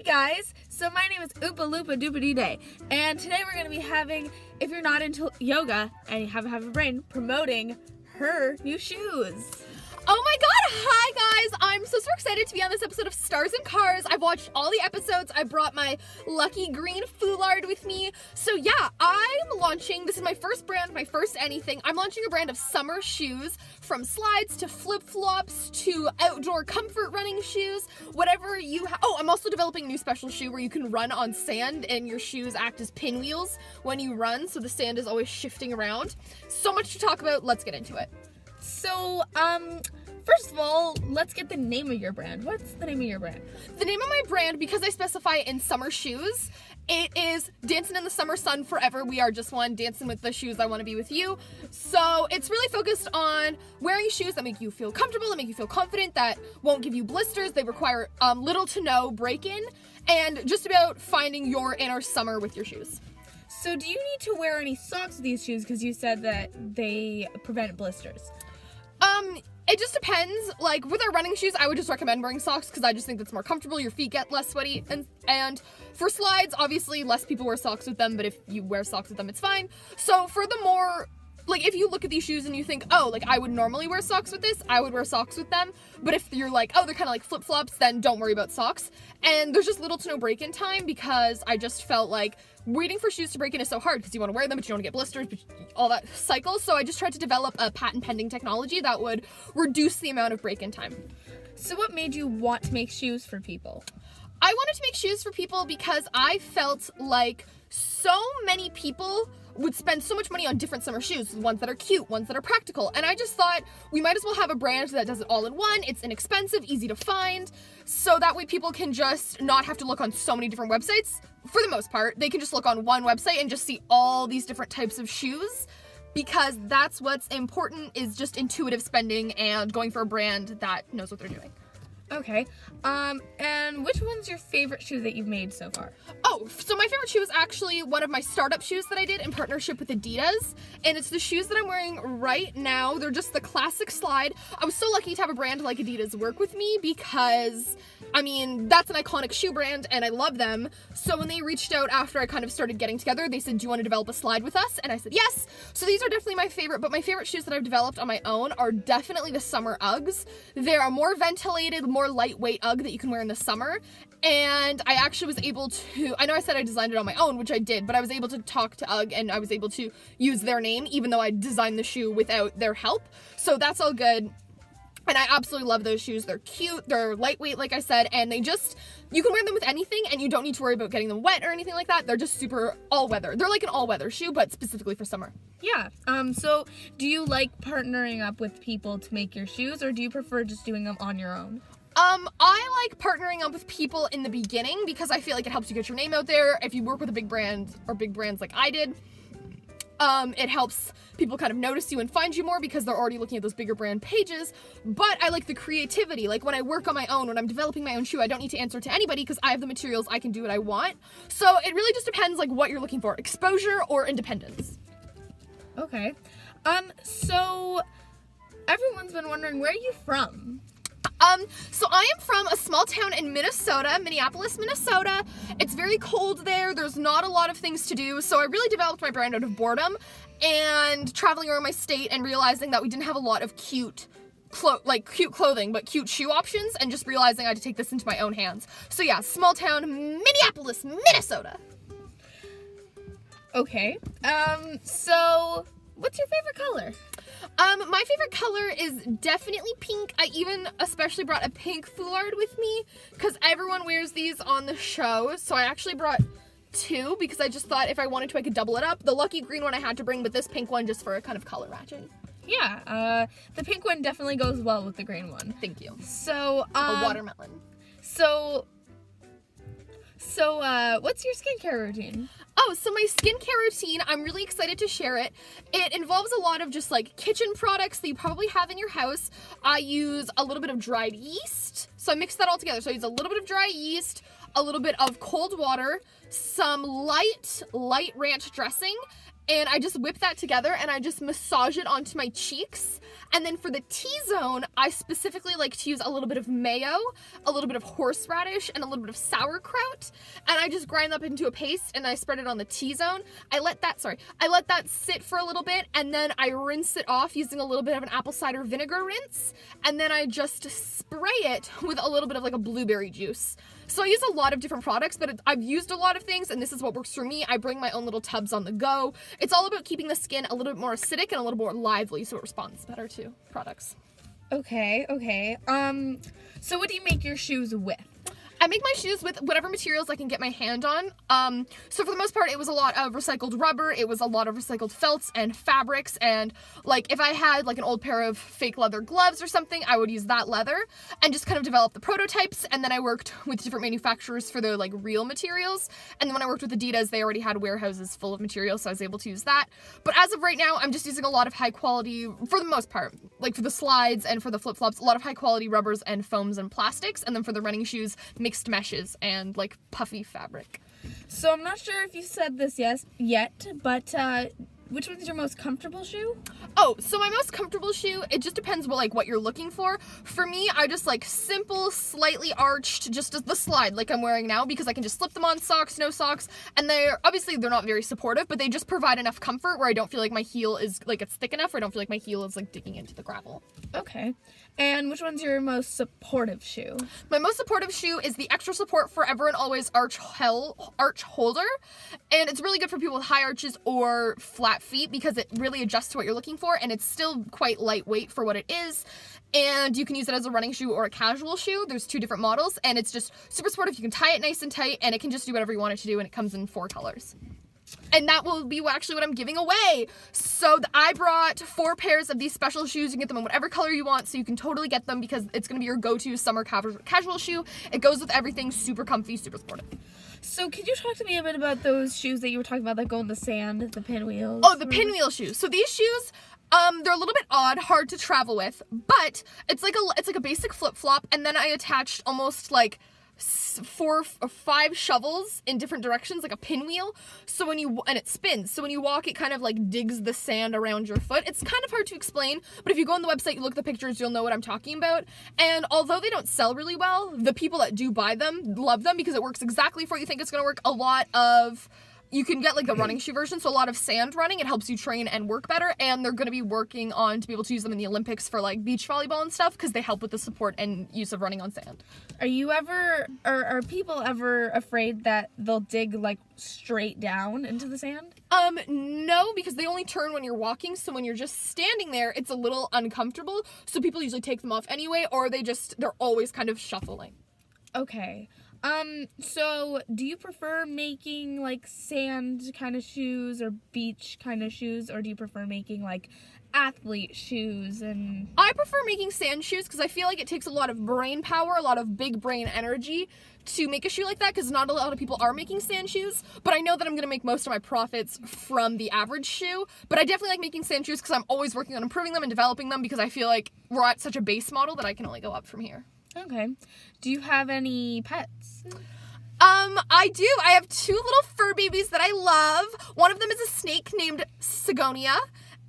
guys, so my name is Oopa Loopa Doopa Doo Day, and today we're going to be having, if you're not into yoga and you have a brain, promoting her new shoes. Oh my god, hi guys! I'm so excited to be on this episode of Stars and Cars. I've watched all the episodes. I brought my lucky green foulard with me. So yeah, I'm launching, this is my first brand, my first anything. I'm launching a brand of summer shoes, from slides to flip-flops to outdoor comfort running shoes, whatever you have. Oh, I'm also developing a new special shoe where you can run on sand and your shoes act as pinwheels when you run, so the sand is always shifting around. So much to talk about, let's get into it. So, first of all, let's get the name of your brand. What's the name of your brand? The name of my brand, because I specify in summer shoes, it is Dancing in the Summer Sun Forever. We are just one, dancing with the shoes I want to be with you. So it's really focused on wearing shoes that make you feel comfortable, that make you feel confident, that won't give you blisters. They require little to no break-in, and just about finding your inner summer with your shoes. So do you need to wear any socks with these shoes, because you said that they prevent blisters? It just depends. Like, with our running shoes, I would just recommend wearing socks because I just think that's more comfortable. Your feet get less sweaty. And for slides, obviously, less people wear socks with them, but if you wear socks with them, it's fine. So for the more, like, if you look at these shoes and you think, oh, like, I would normally wear socks with this, I would wear socks with them. But if you're like, oh, they're kind of like flip-flops, then don't worry about socks. And there's just little to no break-in time because I just felt like waiting for shoes to break in is so hard because you want to wear them, but you don't want to get blisters, but all that cycle. So I just tried to develop a patent-pending technology that would reduce the amount of break-in time. So what made you want to make shoes for people? I wanted to make shoes for people because I felt like so many people would spend so much money on different summer shoes, ones that are cute, ones that are practical, and I just thought we might as well have a brand that does it all in one. It's inexpensive, easy to find, so that way people can just not have to look on so many different websites. For the most part, they can just look on one website and just see all these different types of shoes, because that's what's important, is just intuitive spending and going for a brand that knows what they're doing. Okay, and which one's your favorite shoe that you've made so far? Oh, so my favorite shoe is actually one of my startup shoes that I did in partnership with Adidas, and it's the shoes that I'm wearing right now. They're just the classic slide. I was so lucky to have a brand like Adidas work with me because, I mean, that's an iconic shoe brand and I love them. So when they reached out after I kind of started getting together, they said, do you want to develop a slide with us? And I said, yes. So these are definitely my favorite, but my favorite shoes that I've developed on my own are definitely the summer Uggs. They're a more ventilated, more lightweight Ugg that you can wear in the summer. And I actually was able to, I know I said I designed it on my own, which I did, but I was able to talk to Ugg and I was able to use their name, even though I designed the shoe without their help. So that's all good. And I absolutely love those shoes. They're cute, they're lightweight, like I said, and they just, you can wear them with anything and you don't need to worry about getting them wet or anything like that. They're just super all-weather. They're like an all-weather shoe, but specifically for summer. Yeah, so do you like partnering up with people to make your shoes, or do you prefer just doing them on your own? I like partnering up with people in the beginning because I feel like it helps you get your name out there. If you work with a big brand or big brands like I did, it helps people kind of notice you and find you more because they're already looking at those bigger brand pages. But I like the creativity. Like when I work on my own, when I'm developing my own shoe, I don't need to answer to anybody because I have the materials, I can do what I want. So it really just depends like what you're looking for, exposure or independence. Okay, so everyone's been wondering, where are you from? So I am from a small town in Minnesota, Minneapolis, Minnesota. It's very cold there. There's not a lot of things to do. So I really developed my brand out of boredom and traveling around my state and realizing that we didn't have a lot of cute clothing, but cute shoe options, and just realizing I had to take this into my own hands. So yeah, small town, Minneapolis, Minnesota. Okay, so what's your favorite color? My favorite color is definitely pink. I even especially brought a pink foulard with me because everyone wears these on the show. So I actually brought two because I just thought if I wanted to, I could double it up. The lucky green one I had to bring, but this pink one just for a kind of color matching. Yeah, the pink one definitely goes well with the green one. Thank you. So, a watermelon. So, what's your skincare routine? Oh, so my skincare routine, I'm really excited to share it. It involves a lot of just like kitchen products that you probably have in your house. I use a little bit of dried yeast. So I mix that all together. So I use a little bit of dry yeast, a little bit of cold water, some light ranch dressing, and I just whip that together and I just massage it onto my cheeks. And then for the T-zone, I specifically like to use a little bit of mayo, a little bit of horseradish, and a little bit of sauerkraut. And I just grind up into a paste and I spread it on the T-zone. I let that sit for a little bit, and then I rinse it off using a little bit of an apple cider vinegar rinse. And then I just spray it with a little bit of like a blueberry juice. So I use a lot of different products, but I've used a lot of things, and this is what works for me. I bring my own little tubs on the go. It's all about keeping the skin a little bit more acidic and a little more lively so it responds better to products. Okay. So what do you make your shoes with? I make my shoes with whatever materials I can get my hand on. So for the most part, it was a lot of recycled rubber. It was a lot of recycled felts and fabrics. And like if I had like an old pair of fake leather gloves or something, I would use that leather and just kind of develop the prototypes. And then I worked with different manufacturers for their like real materials. And then when I worked with Adidas, they already had warehouses full of materials, so I was able to use that. But as of right now, I'm just using a lot of high quality, for the most part, like for the slides and for the flip-flops, a lot of high quality rubbers and foams and plastics. And then for the running shoes, mixed meshes and like puffy fabric. So I'm not sure if you said this yet, but which one's your most comfortable shoe? Oh, so my most comfortable shoe, it just depends what you're looking for. For me, I just like simple, slightly arched, just as the slide like I'm wearing now, because I can just slip them on socks, no socks, and they're not very supportive, but they just provide enough comfort where I don't feel like my heel is like it's thick enough, or I don't feel like my heel is like digging into the gravel. Okay. And which one's your most supportive shoe? My most supportive shoe is the Extra Support Forever and Always arch holder, and it's really good for people with high arches or flat feet because it really adjusts to what you're looking for, and it's still quite lightweight for what it is. And you can use it as a running shoe or a casual shoe. There's 2 different models, and it's just super supportive. You can tie it nice and tight, and it can just do whatever you want it to do, and it comes in 4 colors. And that will be actually what I'm giving away. So I brought 4 pairs of these special shoes. You can get them in whatever color you want, so you can totally get them because it's going to be your go-to summer casual shoe. It goes with everything, super comfy, super sportive. So could you talk to me a bit about those shoes that you were talking about that go in the sand, the pinwheels? Oh, the pinwheel shoes. So these shoes, they're a little bit odd, hard to travel with, but it's like a basic flip-flop, and then I attached almost like 4 or 5 shovels in different directions, like a pinwheel. So and it spins. So when you walk, it kind of like digs the sand around your foot. It's kind of hard to explain, but if you go on the website, you look at the pictures, you'll know what I'm talking about. And although they don't sell really well, the people that do buy them love them because it works exactly for what you think it's going to work. You can get like the running shoe version, so a lot of sand running. It helps you train and work better, and they're going to be working on to be able to use them in the Olympics for like beach volleyball and stuff because they help with the support and use of running on sand. Are people ever afraid that they'll dig like straight down into the sand? No, because they only turn when you're walking, so when you're just standing there, it's a little uncomfortable, so people usually take them off anyway, or they're always kind of shuffling. Okay. So do you prefer making like sand kind of shoes or beach kind of shoes, or do you prefer making like athlete shoes? And I prefer making sand shoes because I feel like it takes a lot of brain power, a lot of big brain energy to make a shoe like that, because not a lot of people are making sand shoes, but I know that I'm going to make most of my profits from the average shoe. But I definitely like making sand shoes because I'm always working on improving them and developing them, because I feel like we're at such a base model that I can only go up from here. Okay. Do you have any pets? I do. I have 2 little fur babies that I love. One of them is a snake named Sigonia,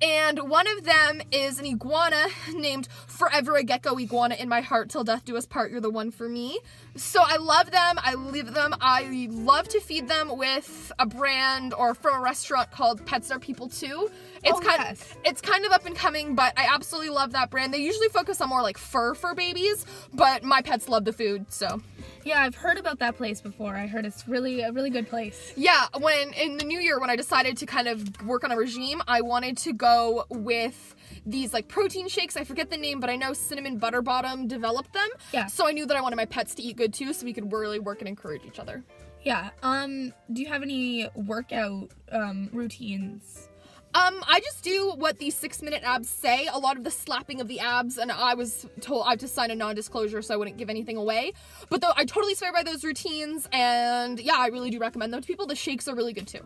and one of them is an iguana named Forever a Gecko Iguana in my heart till death do us part. You're the one for me. So I love them. I live them. I love to feed them with a brand or from a restaurant called Pets Are People Too. It's kind of up and coming, but I absolutely love that brand. They usually focus on more like fur babies, but my pets love the food, so. Yeah, I've heard about that place before. I heard it's really a really good place. Yeah, when in the new year, when I decided to kind of work on a regime, I wanted to go with these like protein shakes. I forget the name, but I know Cinnamon Butterbottom developed them. Yeah. So I knew that I wanted my pets to eat good too, so we could really work and encourage each other. Yeah. Do you have any workout routines? I just do what the 6-minute abs say, a lot of the slapping of the abs, and I was told I have to sign a non-disclosure so I wouldn't give anything away. But though I totally swear by those routines, and yeah, I really do recommend them to people. The shakes are really good too.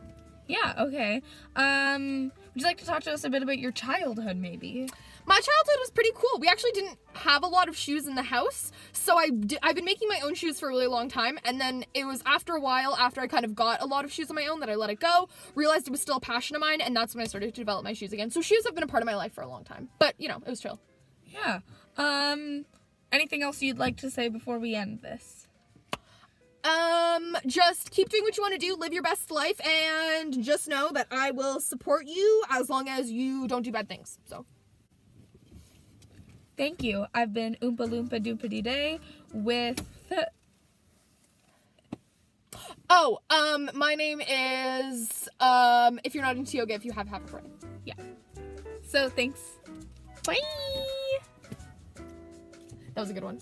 Yeah, okay. Would you like to talk to us a bit about your childhood, maybe? My childhood was pretty cool. We actually didn't have a lot of shoes in the house, so I've been making my own shoes for a really long time, and then it was after a while, after I kind of got a lot of shoes on my own, that I let it go, realized it was still a passion of mine, and that's when I started to develop my shoes again. So shoes have been a part of my life for a long time, but, you know, it was chill. Yeah. Anything else you'd like to say before we end this? Just keep doing what you want to do, live your best life, and just know that I will support you as long as you don't do bad things, so. Thank you. I've been Oompa Loompa Doopity Day with... Oh, my name is, if you're not into yoga, if you have a brain. Yeah. So, thanks. Bye! That was a good one.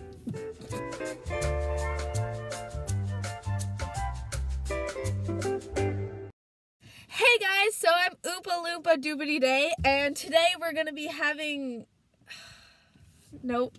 Hey guys, so I'm Oompa Loompa Doopity Day, and today we're gonna be having... Nope.